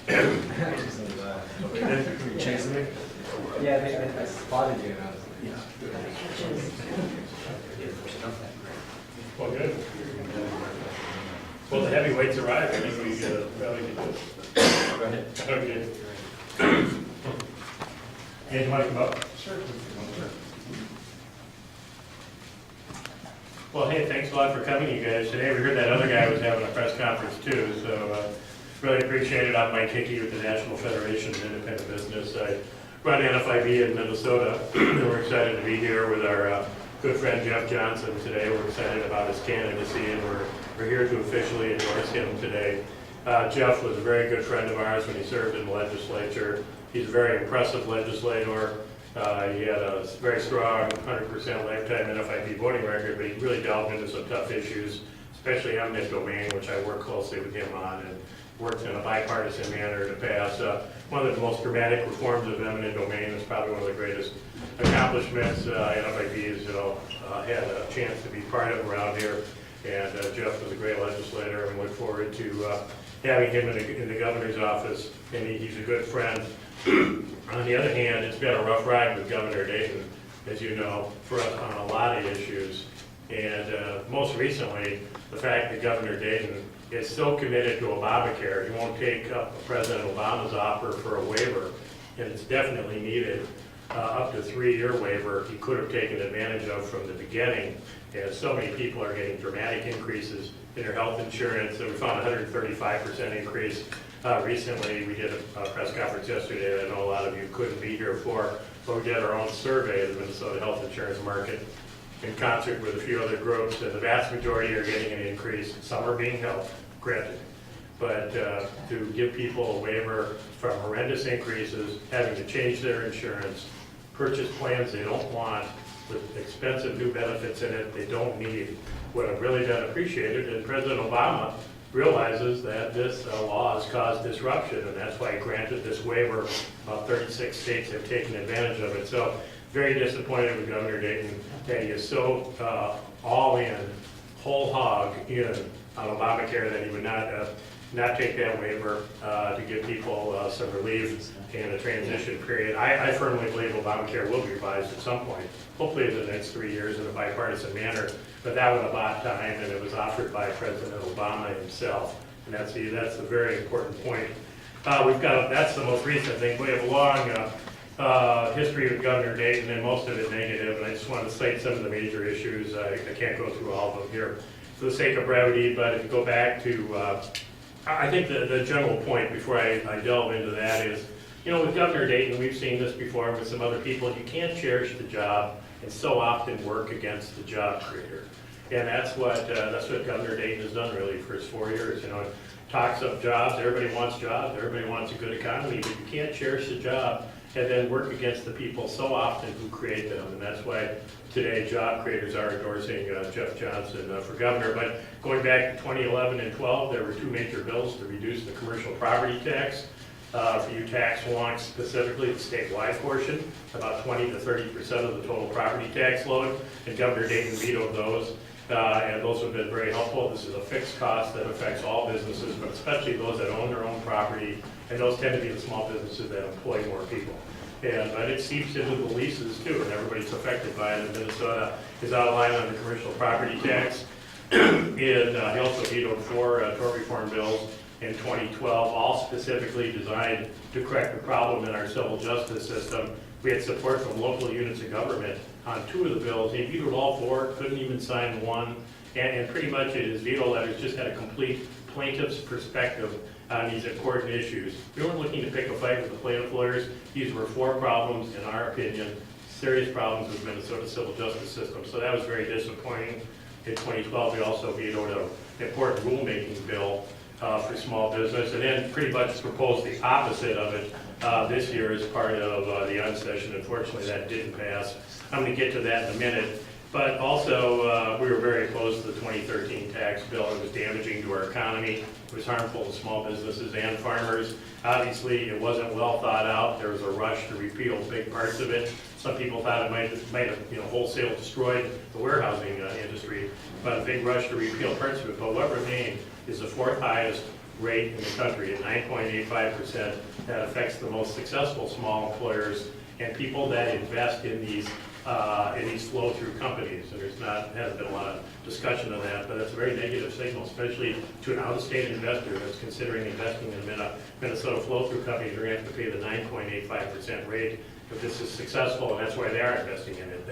You chasing me? Yeah, I spotted you and I was like, Well, good. Well, the heavyweights arrive, I think we probably can do it. go ahead. Okay. Yeah, you want to come up? Sure. Well, hey, thanks a lot for coming, you guys. Today, we heard that other guy was having a press conference too, so really appreciate it. I'm Mike Hickey with the National Federation of Independent Business. I run NFIB in Minnesota, and we're excited to be here with our good friend Jeff Johnson today. We're excited about his candidacy, and we're here to officially endorse him today. Jeff was a very good friend of ours when he served in the legislature. He's a very impressive legislator. He had a very strong 100% lifetime NFIB voting record, but he really delved into some tough issues, especially eminent domain, which I worked closely with him on, and worked in a bipartisan manner to pass one of the most dramatic reforms of eminent domain. It's probably one of the greatest accomplishments NFIB has had a chance to be part of around here. And Jeff was a great legislator, and look forward to having him in the governor's office. And he's a good friend. On the other hand, it's been a rough ride with Governor Dayton, as you know, for us on a lot of issues. And most recently, the fact that Governor Dayton is so committed to Obamacare, he won't take up President Obama's offer for a waiver, and it's definitely needed. Up to 3-year waiver he could have taken advantage of from the beginning, and so many people are getting dramatic increases in their health insurance. So we found a 135% increase recently. We did a press conference yesterday that I know a lot of you couldn't be here for, but we did our own survey of the Minnesota health insurance market in concert with a few other groups, and the vast majority are getting an increase. Some are being held, granted. But to give people a waiver from horrendous increases, having to change their insurance, purchase plans they don't want, with expensive new benefits in it they don't need, would have really been appreciated. And President Obama realizes that this law has caused disruption, and that's why he granted this waiver. About 36 states have taken advantage of it. So very disappointed with Governor Dayton that he is so all in, whole hog in on Obamacare that he would not take that waiver to give people some relief in a transition period. I firmly believe Obamacare will be revised at some point, hopefully in the next 3 years in a bipartisan manner, but that was a lot of time, and it was offered by President Obama himself, and that's a very important point. That's the most recent thing. We have a long history with Governor Dayton, and most of it negative, and I just want to cite some of the major issues. I can't go through all of them here for the sake of brevity, but if you go back to I think the general point before I delve into that is, with Governor Dayton, we've seen this before with some other people, you can't cherish the job and so often work against the job creator. And that's what Governor Dayton has done really for his 4 years. Talks up jobs, everybody wants jobs, everybody wants a good economy, but you can't cherish the job and then work against the people so often who create them. And that's why today job creators are endorsing Jeff Johnson for governor. But going back to 2011 and 12, there were 2 major bills to reduce the commercial property tax. For you tax wonks, specifically the statewide portion, about 20 to 30% of the total property tax load, and Governor Dayton vetoed those. And those have been very helpful. This is a fixed cost that affects all businesses, but especially those that own their own property, and those tend to be the small businesses that employ more people. But it seeps into the leases too, and everybody's affected by it. And Minnesota is outlined on the commercial property tax. And he also vetoed 4 tort reform bills in 2012, all specifically designed to correct the problem in our civil justice system. We had support from local units of government on 2 of the bills. He vetoed all 4, couldn't even sign 1, and pretty much his veto letters just had a complete plaintiff's perspective on these important issues. We weren't looking to pick a fight with the plaintiff lawyers. These were 4 problems, in our opinion, serious problems with Minnesota civil justice system. So that was very disappointing. In 2012, we also vetoed an important rulemaking bill for small business, and then pretty much proposed the opposite of it this year as part of the unsession. Unfortunately, that didn't pass. I'm going to get to that in a minute. But also, we were very opposed to the 2013 tax bill. It was damaging to our economy. It was harmful to small businesses and farmers. Obviously, it wasn't well thought out. There was a rush to repeal big parts of it. Some people thought it might have wholesale destroyed the warehousing industry, but a big rush to repeal parts of it. But what remained is the 4th highest rate in the country at 9.85%. That affects the most successful small employers and people that invest in these flow-through companies. And hasn't been a lot of discussion of that, but that's a very negative signal, especially to an out-of-state investor that's considering investing in a Minnesota flow-through company. They're going to have to pay the 9.85% rate if this is successful, and that's why they are investing in it.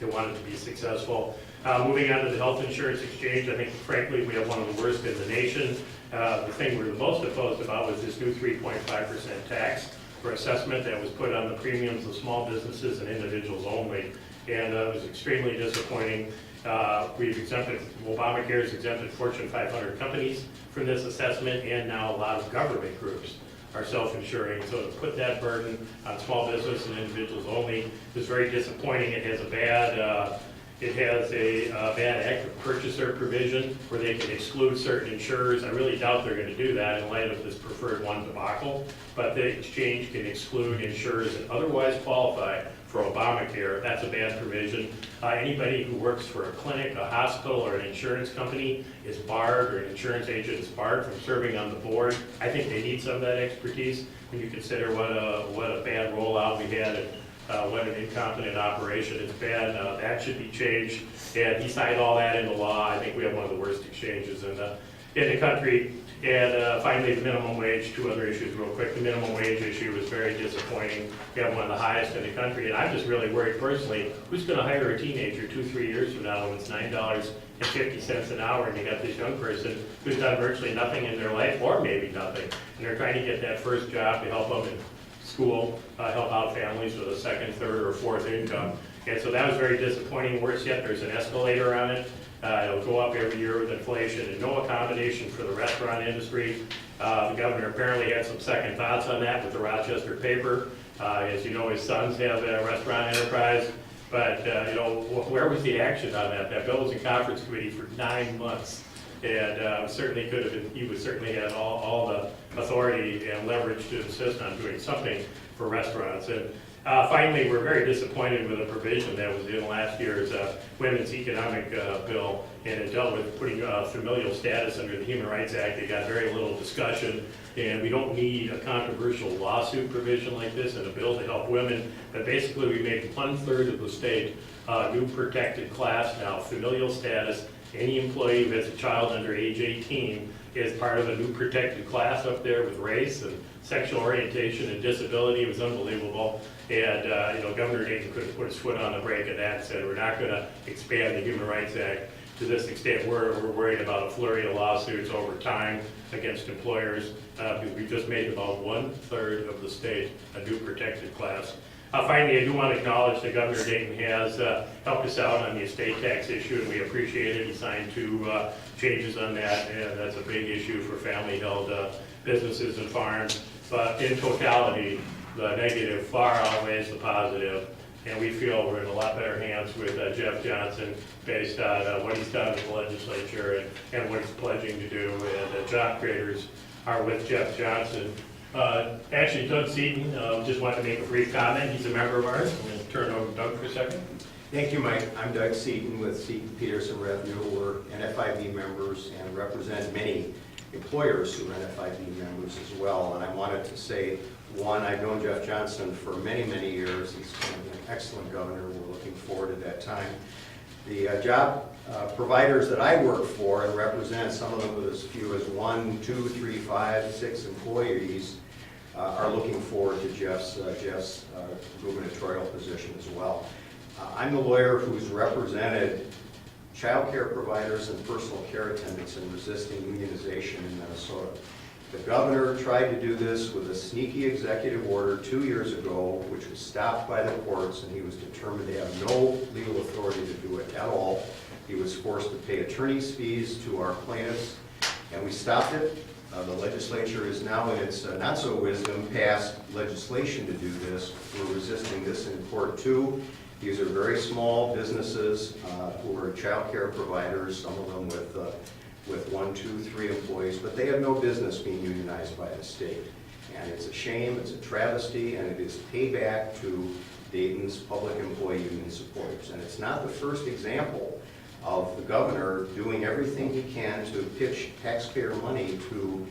They want it to be successful. Moving on to the health insurance exchange, I think frankly we have one of the worst in the nation. The thing we're the most opposed about was this new 3.5% tax for assessment that was put on the premiums of small businesses and individuals only, and it was extremely disappointing. We've exempted, Obamacare has exempted Fortune 500 companies from this assessment, and now a lot of government groups are self-insuring. So to put that burden on small business and individuals only is very disappointing. It has a bad active purchaser provision where they can exclude certain insurers. I really doubt they're going to do that in light of this preferred one debacle, but the exchange can exclude insurers that otherwise qualify for Obamacare. That's a bad provision. Anybody who works for a clinic, a hospital, or an insurance company is barred, or an insurance agent is barred from serving on the board. I think they need some of that expertise when you consider what a bad rollout we had and what an incompetent operation. It's bad. That should be changed. And he signed all that into law. I think we have one of the worst exchanges in the country. And finally, the minimum wage, two other issues real quick. The minimum wage issue was very disappointing. We have one of the highest in the country, and I'm just really worried personally, who's going to hire a teenager 2-3 years from now when it's $9.50 an hour, and you got this young person who's done virtually nothing in their life, or maybe nothing, and they're trying to get that first job to help them in school, help out families with a second, third, or fourth income. And so that was very disappointing. Worse yet, there's an escalator on it. It'll go up every year with inflation, and no accommodation for the restaurant industry. The governor apparently had some second thoughts on that with the Rochester paper. As you know, his sons have a restaurant enterprise, but where was the action on that? That bill was in conference committee for 9 months, and certainly could have been. He would certainly had all the authority and leverage to insist on doing something for restaurants. And finally, we're very disappointed with a provision that was in last year's Women's Economic Bill, and it dealt with putting familial status under the Human Rights Act. It got very little discussion, and we don't need a controversial lawsuit provision like this in a bill to help women. But basically, we make 1/3 of the state new protected class now. Familial status, any employee who has a child under age 18 is part of a new protected class up there with race and sexual orientation and disability. It was unbelievable. And Governor Dayton could have put his foot on the brake of that and said, we're not going to expand the Human Rights Act to this extent. We're worried about a flurry of lawsuits over time against employers because we just made about 1/3 of the state a new protected class. Finally, I do want to acknowledge that Governor Dayton has helped us out on the estate tax issue, and we appreciate it. He signed 2 changes on that, and that's a big issue for family-held businesses and farms. But in totality, the negative far outweighs the positive, and we feel we're in a lot better hands with Jeff Johnson based on what he's done with the legislature and what he's pledging to do. And job creators are with Jeff Johnson. Actually, Doug Seaton just wanted to make a brief comment. He's a member of ours. I'm going to turn it over to Doug for a second. Thank you, Mike. I'm Doug Seaton with Seaton Peterson Revenue. We're NFIB members and represent many employers who are NFIB members as well. And I wanted to say, one, I've known Jeff Johnson for many, many years. He's going to be an excellent governor. We're looking forward to that time. The job providers that I work for and represent, some of them with as few as 1, 2, 3, 5, 6 employees, are looking forward to Jeff's gubernatorial position as well. I'm the lawyer who's represented child care providers and personal care attendants in resisting unionization in Minnesota. The governor tried to do this with a sneaky executive order 2 years ago, which was stopped by the courts, and he was determined to have no legal authority to do it at all. He was forced to pay attorney's fees to our plaintiffs, and we stopped it. The legislature is now, in its not-so-wisdom, passed legislation to do this. We're resisting this in court, too. These are very small businesses who are child care providers, some of them with 1, 2, 3 employees, but they have no business being unionized by the state. And it's a shame, it's a travesty, and it is payback to Dayton's public employee union supporters. And it's not the first example of the governor doing everything he can to pitch taxpayer money to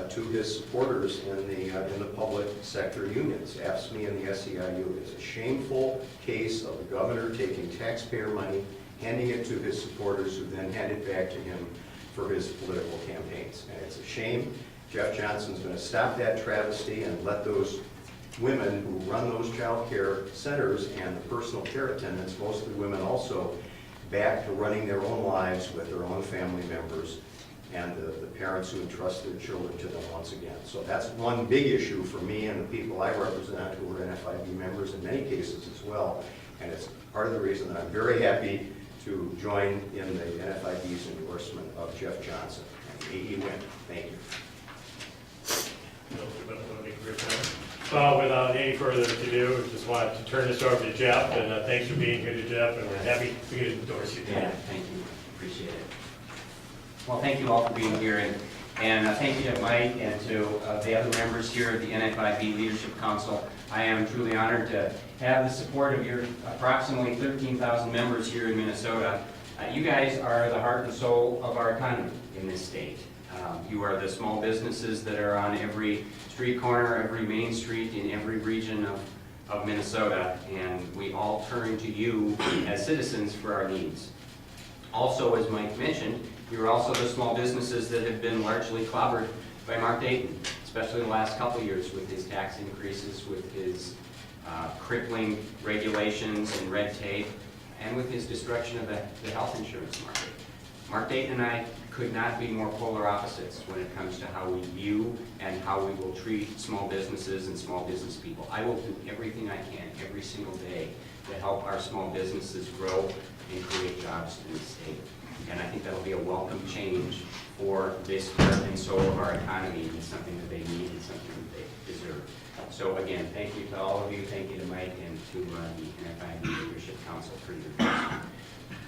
to his supporters in the public sector unions, AFSCME and the SEIU. It's a shameful case of the governor taking taxpayer money, handing it to his supporters, who then hand it back to him for his political campaigns. And it's a shame. Jeff Johnson's going to stop that travesty and let those women who run those child care centers and the personal care attendants, mostly women also, back to running their own lives with their own family members and the parents who entrust their children to them once again. So that's one big issue for me and the people I represent who are NFIB members in many cases as well. And it's part of the reason that I'm very happy to join in the NFIB's endorsement of Jeff Johnson. And may he win. Thank you. Well, without any further ado, just wanted to turn this over to Jeff, and thanks for being here to Jeff, and we're happy to endorse you. Yeah, thank you, appreciate it. Well, thank you all for being here, and thank you to Mike and to the other members here of the NFIB Leadership Council. I am truly honored to have the support of your approximately 13,000 members here in Minnesota. You guys are the heart and soul of our economy in this state. You are the small businesses that are on every street corner, every main street in every region of Minnesota, and we all turn to you as citizens for our needs. Also, as Mike mentioned, you're also the small businesses that have been largely clobbered by Mark Dayton, especially the last couple of years with his tax increases, with his crippling regulations and red tape, and with his destruction of the health insurance market. Mark Dayton and I could not be more polar opposites when it comes to how we view and how we will treat small businesses and small business people. I will do everything I can every single day to help our small businesses grow and create jobs in the state. And I think that'll be a welcome change for this heart and soul of our economy. It's something that they need and something that they deserve. So again, thank you to all of you. Thank you to Mike and to the NFIB Leadership Council for your endorsement.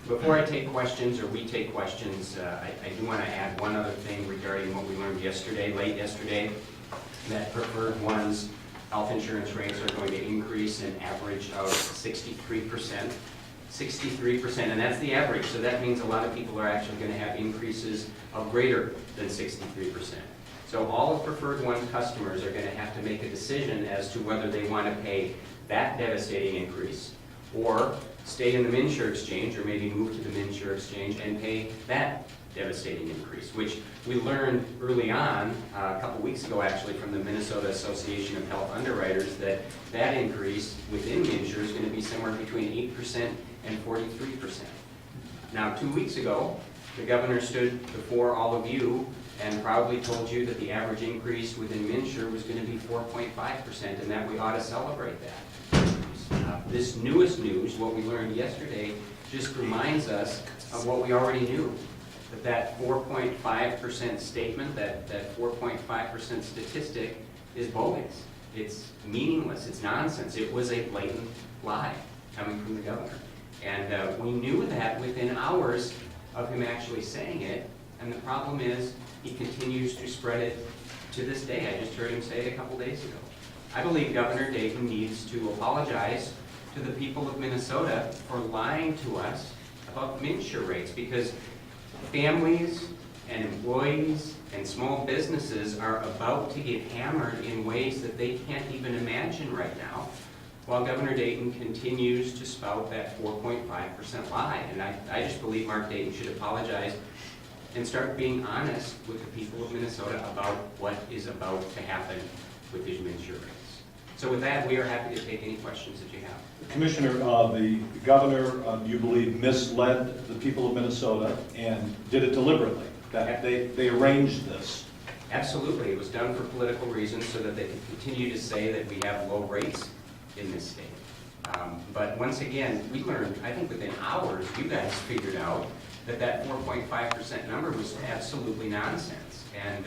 Before I take questions, or we take questions, I do want to add one other thing regarding what we learned yesterday, late yesterday, that preferred ones' health insurance rates are going to increase an average of 63%. 63%, and that's the average, so that means a lot of people are actually going to have increases of greater than 63%. So all of Preferred One customers are going to have to make a decision as to whether they want to pay that devastating increase, or stay in the MNsure exchange, or maybe move to the MNsure exchange and pay that devastating increase, which we learned early on, a couple weeks ago actually, from the Minnesota Association of Health Underwriters, that that increase within MNsure is going to be somewhere between 8% and 43%. Now, 2 weeks ago, the governor stood before all of you and proudly told you that the average increase within MNsure was going to be 4.5%, and that we ought to celebrate that. This newest news, what we learned yesterday, just reminds us of what we already knew. That 4.5% statement, that 4.5% statistic is bogus. It's meaningless. It's nonsense. It was a blatant lie coming from the governor. And we knew that within hours of him actually saying it. And the problem is he continues to spread it to this day. I just heard him say it a couple days ago. I believe Governor Dayton needs to apologize to the people of Minnesota for lying to us about MNsure rates, because families and employees and small businesses are about to get hammered in ways that they can't even imagine right now, while Governor Dayton continues to spout that 4.5% lie. And I just believe Mark Dayton should apologize and start being honest with the people of Minnesota about what is about to happen with his MNsure rates. So with that, we are happy to take any questions that you have. Commissioner, the governor, you believe, misled the people of Minnesota and did it deliberately, that they arranged this. Absolutely. It was done for political reasons so that they could continue to say that we have low rates in this state. But once again, we learned, I think within hours, you guys figured out that 4.5% number was absolutely nonsense. And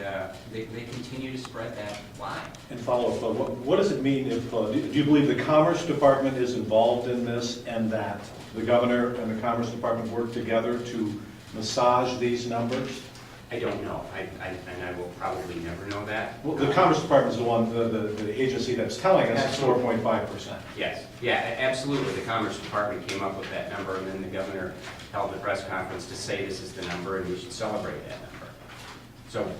they continue to spread that lie. And follow up, what does it mean if, do you believe the Commerce Department is involved in this, and that the governor and the Commerce Department work together to massage these numbers? I don't know, and I will probably never know that. Well, the Commerce Department is the one, the agency that's telling us it's 4.5%. Yes, yeah, absolutely. The Commerce Department came up with that number, and then the governor held a press conference to say this is the number and we should celebrate that number. So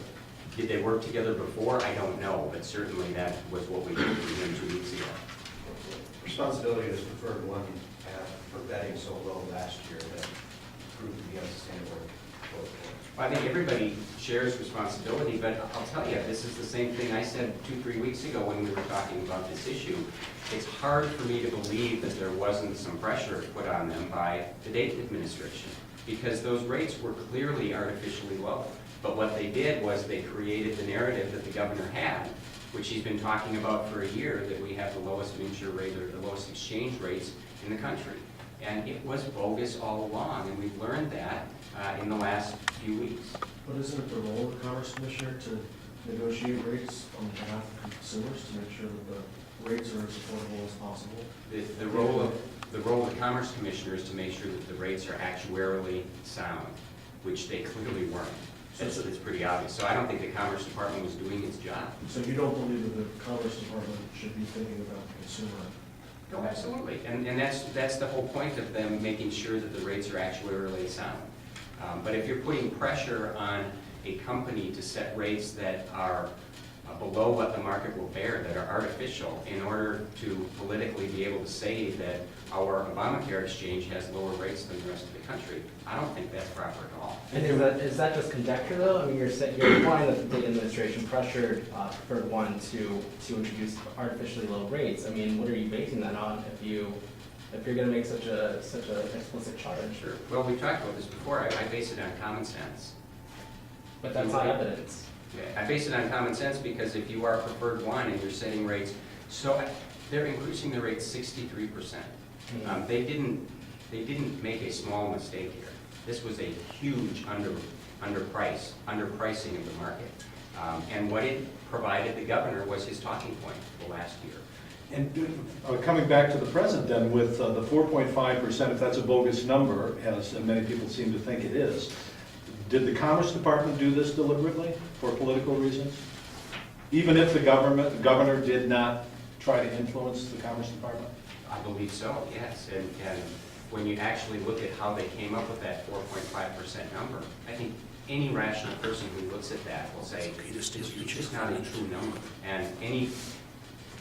Did they work together before? I don't know, but certainly that was what we did with him 2 weeks ago. Responsibility is preferred one for betting so low last year that proved to be unsustainable. I think everybody shares responsibility, but I'll tell you, this is the same thing I said 2-3 weeks ago when we were talking about this issue. It's hard for me to believe that there wasn't some pressure put on them by the Dayton administration, because those rates were clearly artificially low. But what they did was they created the narrative that the governor had, which he's been talking about for a year, that we have the lowest insure rate or the lowest exchange rates in the country. And it was bogus all along, and we've learned that in the last few weeks. But isn't it the role of the Commerce Commissioner to negotiate rates on behalf of consumers to make sure that the rates are as affordable as possible? The role of the Commerce Commissioner is to make sure that the rates are actuarially sound, which they clearly weren't. It's pretty obvious. So I don't think the Commerce Department was doing its job. So you don't believe that the Commerce Department should be thinking about the consumer? No, absolutely. And that's the whole point of them making sure that the rates are actuarially sound. But if you're putting pressure on a company to set rates that are below what the market will bear, that are artificial, in order to politically be able to say that our Obamacare exchange has lower rates than the rest of the country, I don't think that's proper at all. And is that just conjecture though? I mean, you're implying that the Dayton administration pressured Preferred One to introduce artificially low rates. I mean, what are you basing that on if you're going to make such a explicit charge? Sure. Well, we've talked about this before. I base it on common sense. But that's not evidence. Yeah, I base it on common sense because if you are Preferred One and you're setting rates, so they're increasing the rates 63%. They didn't make a small mistake here. This was a huge underpricing of the market. And what it provided the governor was his talking point for the last year. And coming back to the present then, with the 4.5%, if that's a bogus number, as many people seem to think it is, did the Commerce Department do this deliberately for political reasons? Even if the governor did not try to influence the Commerce Department? I believe so, yes. And when you actually look at how they came up with that 4.5% number, I think any rational person who looks at that will say, it's just not a true number. And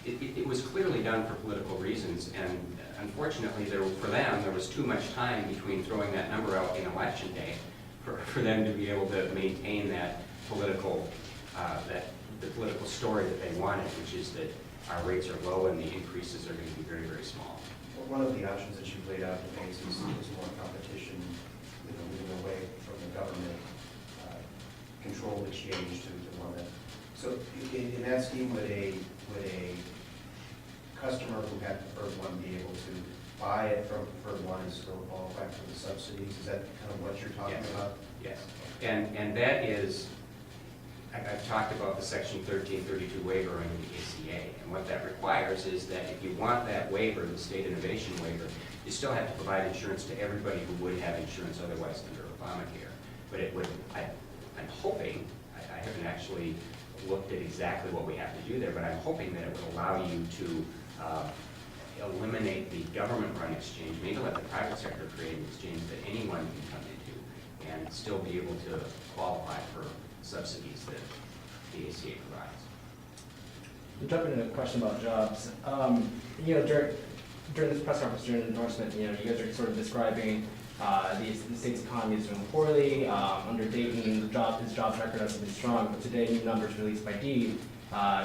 it was clearly done for political reasons, and unfortunately, for them, there was too much time between throwing that number out in Election Day for them to be able to maintain that political, the political story that they wanted, which is that our rates are low and the increases are going to be very, very small. Well, one of the options that you've laid out to banks is more competition, moving away from the government controlled exchange to one that. So in that scheme, would a customer who had Preferred One be able to buy it from Preferred One and still qualify for the subsidies? Is that kind of what you're talking about? Yes. And that is, I've talked about the Section 1332 waiver under the ACA, and what that requires is that if you want that waiver, the state innovation waiver, you still have to provide insurance to everybody who would have insurance otherwise under Obamacare. But it would, I'm hoping, I haven't actually looked at exactly what we have to do there, but I'm hoping that it would allow you to eliminate the government-run exchange, maybe let the private sector create an exchange that anyone can come into and still be able to qualify for subsidies that the ACA provides. To jump into a question about jobs, during this press conference, during the endorsement, you guys are sort of describing the state's economy is doing poorly. Under Dayton, his jobs record has been strong, but today new numbers released by Deed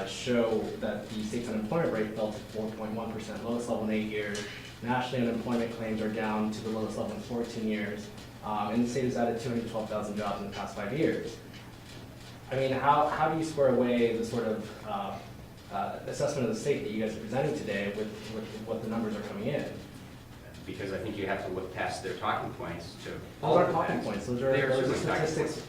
show that the state's unemployment rate fell to 4.1%, lowest level in 8 years. Nationally, unemployment claims are down to the lowest level in 14 years. And the state has added 212,000 jobs in the past 5 years. I mean, how do you square away the sort of assessment of the state that you guys are presenting today with what the numbers are coming in? Because I think you have to look past their talking points to Those aren't talking points. Those are statistics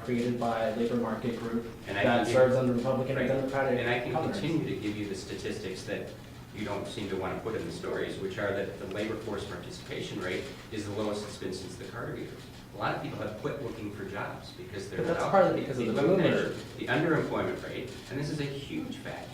created by a labor market group that serves under Republican and Democratic And I can governors. continue to give you the statistics that you don't seem to want to put in the stories, which are that the labor force participation rate is the lowest it's been since the Carter years. A lot of people have quit looking for jobs because they're But that's without partly because of the boom measure, rate. the underemployment rate, and this is a huge fact.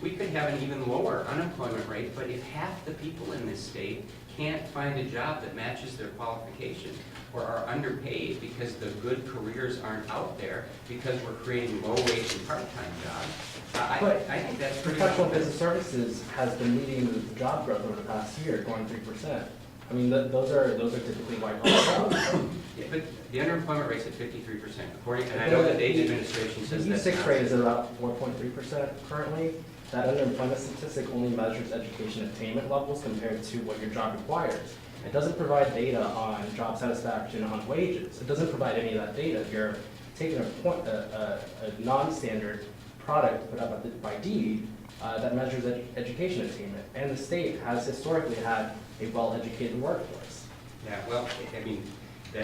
We could have an even lower unemployment rate, but if half the people in this state can't find a job that matches their qualification or are underpaid because the good careers aren't out there because we're creating low-wage and part-time jobs, But I think that's pretty Professional much business services has been leading the job growth over the past year, going 3%. I mean, those are typically white-collar jobs. Yeah, but the underemployment rate's at 53%, according, and I know the Dayton administration says The that's E6 not. rate is at about 4.3% currently. That underemployment statistic only measures education attainment levels compared to what your job requires. It doesn't provide data on job satisfaction, on wages. It doesn't provide any of that data. You're taking a non-standard product put up by Deed that measures education attainment. And the state has historically had a well-educated workforce. Yeah, well, I mean,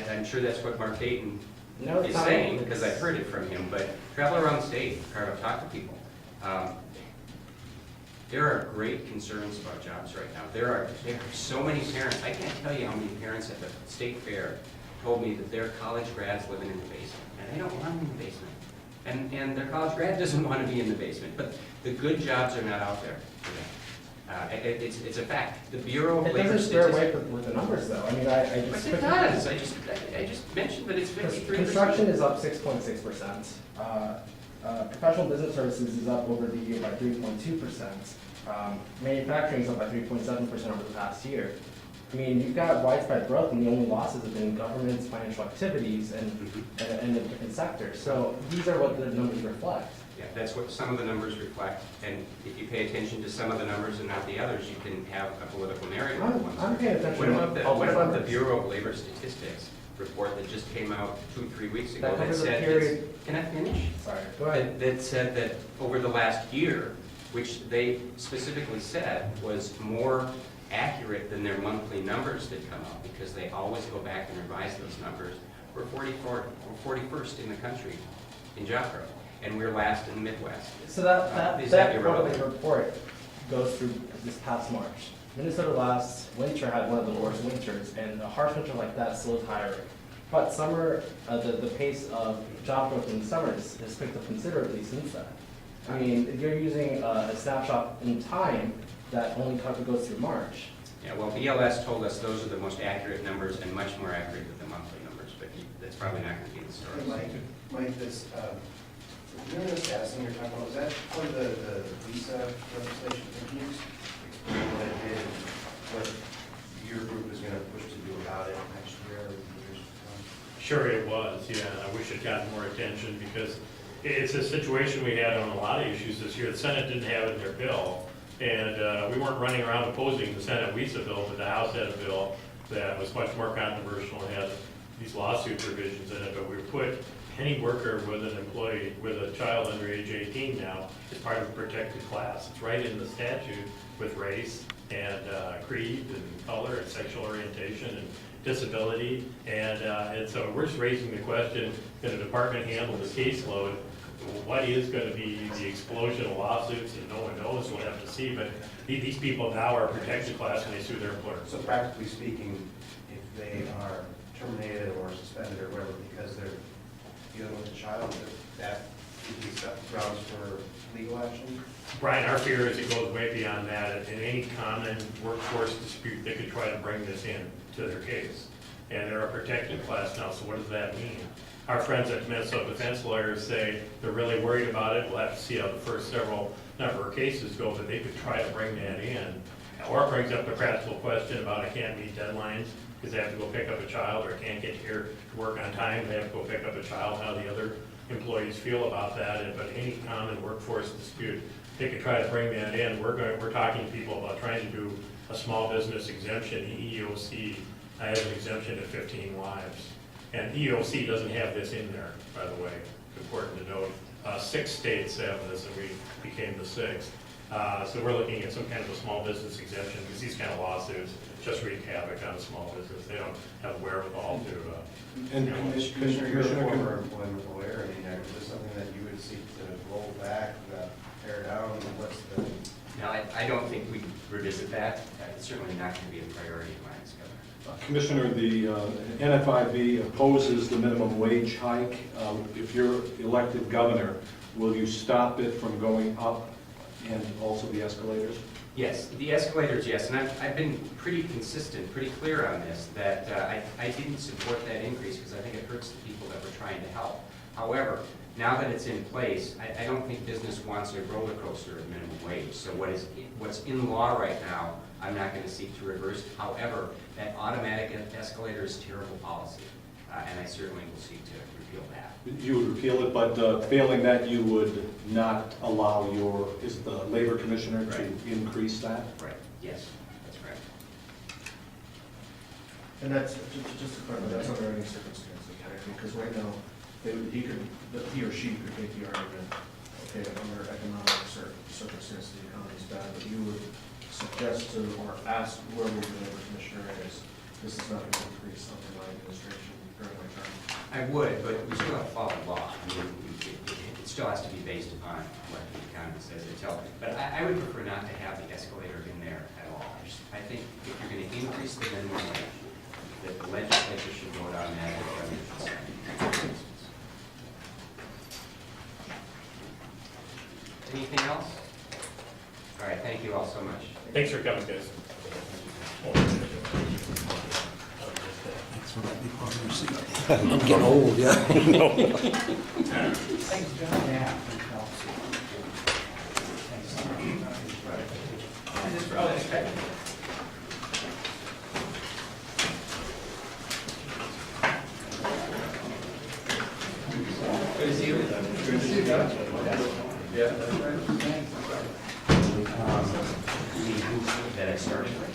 I'm sure that's what Mark Dayton No, it's is not. saying, because I've heard it from him, but travel around the state, Carl, talk to people. There are great concerns about jobs right now. There are so many parents, I can't tell you how many parents at the state fair told me that their college grads living in the basement, and they don't want them in the basement. And their college grad doesn't want to be in the basement, but the good jobs are not out there for them. It's a fact. The Bureau of It Labor doesn't square Statistics. away with the numbers, though. I mean, I But just. it does. I just mentioned that it's 53%. Construction is up 6.6%. Professional business services is up over the year by 3.2%. Manufacturing is up by 3.7% over the past year. I mean, you've got widespread growth, and the only losses have been government's financial activities and the different sectors. So these are what the numbers reflect. Yeah, that's what some of the numbers reflect, and if you pay attention to some of the numbers and not the others, you can have a political narrative. I'm paying attention What about to all what the about the numbers. Bureau of Labor Statistics report that just came out 2-3 weeks ago? That covers a said period. Can I finish? Sorry, go ahead. That said that over the last year, which they specifically said was more accurate than their monthly numbers that come out, because they always go back and revise those numbers. We're 41st in the country in job growth, and we're last in the Midwest. So Is that irrelevant? quarterly report goes through this past March. Minnesota last winter had one of the worst winters, and a harsh winter like that slows hiring. But summer, the pace of job growth in the summer has picked up considerably since then. I mean, you're using a snapshot in time that only goes through March. Yeah, well, BLS told us those are the most accurate numbers and much more accurate than the monthly numbers, but that's probably not going to be the story. Hey, Mike, this, you know this status thing you're talking about, was that part of the visa legislation? Can you explain what it did, what your group is gonna push to do about it next year or years to come? Sure it was, yeah, I wish it got more attention because it's a situation we had on a lot of issues this year. The Senate didn't have it in their bill, and we weren't running around opposing the Senate WISA bill, but the House had a bill that was much more controversial and had these lawsuit provisions in it, but we put any worker with an employee, with a child under age 18 now, is part of a protected class. It's right in the statute with race and creed and color and sexual orientation and disability. And so we're just raising the question, can the department handle the caseload? What is going to be the explosion of lawsuits, and no one knows, we'll have to see, but these people now are a protected class when they sue their employer. So practically speaking, if they are terminated or suspended or whatever because they're dealing with a child, that would be grounds for legal action? Brian, our fear is it goes way beyond that. In any common workforce dispute, they could try to bring this in to their case. And they're a protected class now, so what does that mean? Our friends at the Minnesota defense lawyers say they're really worried about it. We'll have to see how the first number of cases go, but they could try to bring that in. Or it brings up the practical question about I can't meet deadlines because they have to go pick up a child, or I can't get here to work on time, they have to go pick up a child, how the other employees feel about that. But any common workforce dispute, they could try to bring that in. We're talking to people about trying to do a small business exemption. EEOC has an exemption to 15 wives. And EEOC doesn't have this in there, by the way. It's important to note. 6 states have this, and we became the 6th. So we're looking at some kind of a small business exemption, because these kind of lawsuits just wreak havoc on a small business. They don't have wherewithal to, And Commissioner, you're a former employment lawyer. I mean, is this something that you would seek to roll back, tear down? What's the No, I don't think we can revisit that. It's certainly not going to be a priority of mine as governor. Commissioner, the NFIB opposes the minimum wage hike. If you're elected governor, will you stop it from going up and also the escalators? Yes, the escalators, yes, and I've been pretty consistent, pretty clear on this, that I didn't support that increase because I think it hurts the people that we're trying to help. However, now that it's in place, I don't think business wants a roller coaster of minimum wage. So what's in law right now, I'm not going to seek to reverse. However, that automatic escalator is terrible policy, and I certainly will seek to repeal that. You would repeal it, but failing that, you would not allow is the labor commissioner to increase that? Right, yes, that's right. And that's, just to clarify, that's under any circumstance, because right now, he or she could make the argument, okay, under economic circumstances, the economy's bad, but you would suggest to, or ask whoever the labor commissioner is, this is not going to increase under my administration during my term. I would, but we still have to follow the law. I mean, it still has to be based upon what the economy says itself. But I would prefer not to have the escalator in there at all. I think if you're going to increase the minimum wage, that the legislature should vote on that. Anything else? All right, thank you all so much. Thanks for coming, guys. I'm getting old, yeah. Good to see you. Good to see you, guys. Yeah. That I started with.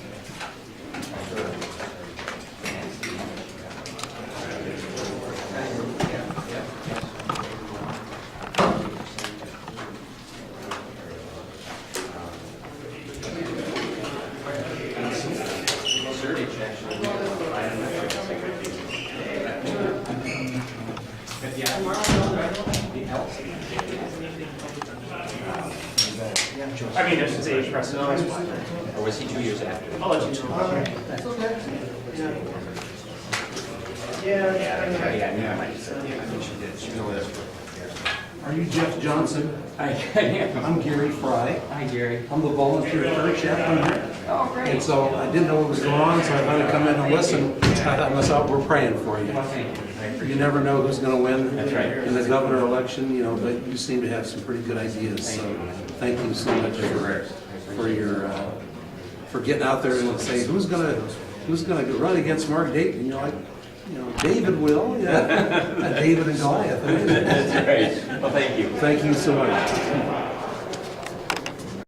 I mean, there's age precedent. Or was he 2 years after? I'll let you know. That's okay. Yeah, I might have said, I think she did. She was over there for years. Are you Jeff Johnson? I am. I'm Gary Fry. Hi, Gary. I'm the volunteer clerk chaplain here. Oh, great. And so I didn't know what was going on, so I thought I'd come in and listen. I thought to myself, we're praying for you. Well, thank you. I appreciate You never know who's going to win That's right. in the governor election, you know, but you seem to have some pretty good ideas. So thank you so much for your for getting out there and say who's gonna run against Mark Dayton. And you're like, you know, David will, yeah, David and Goliath. That's right. Well, thank you. Thank you so much.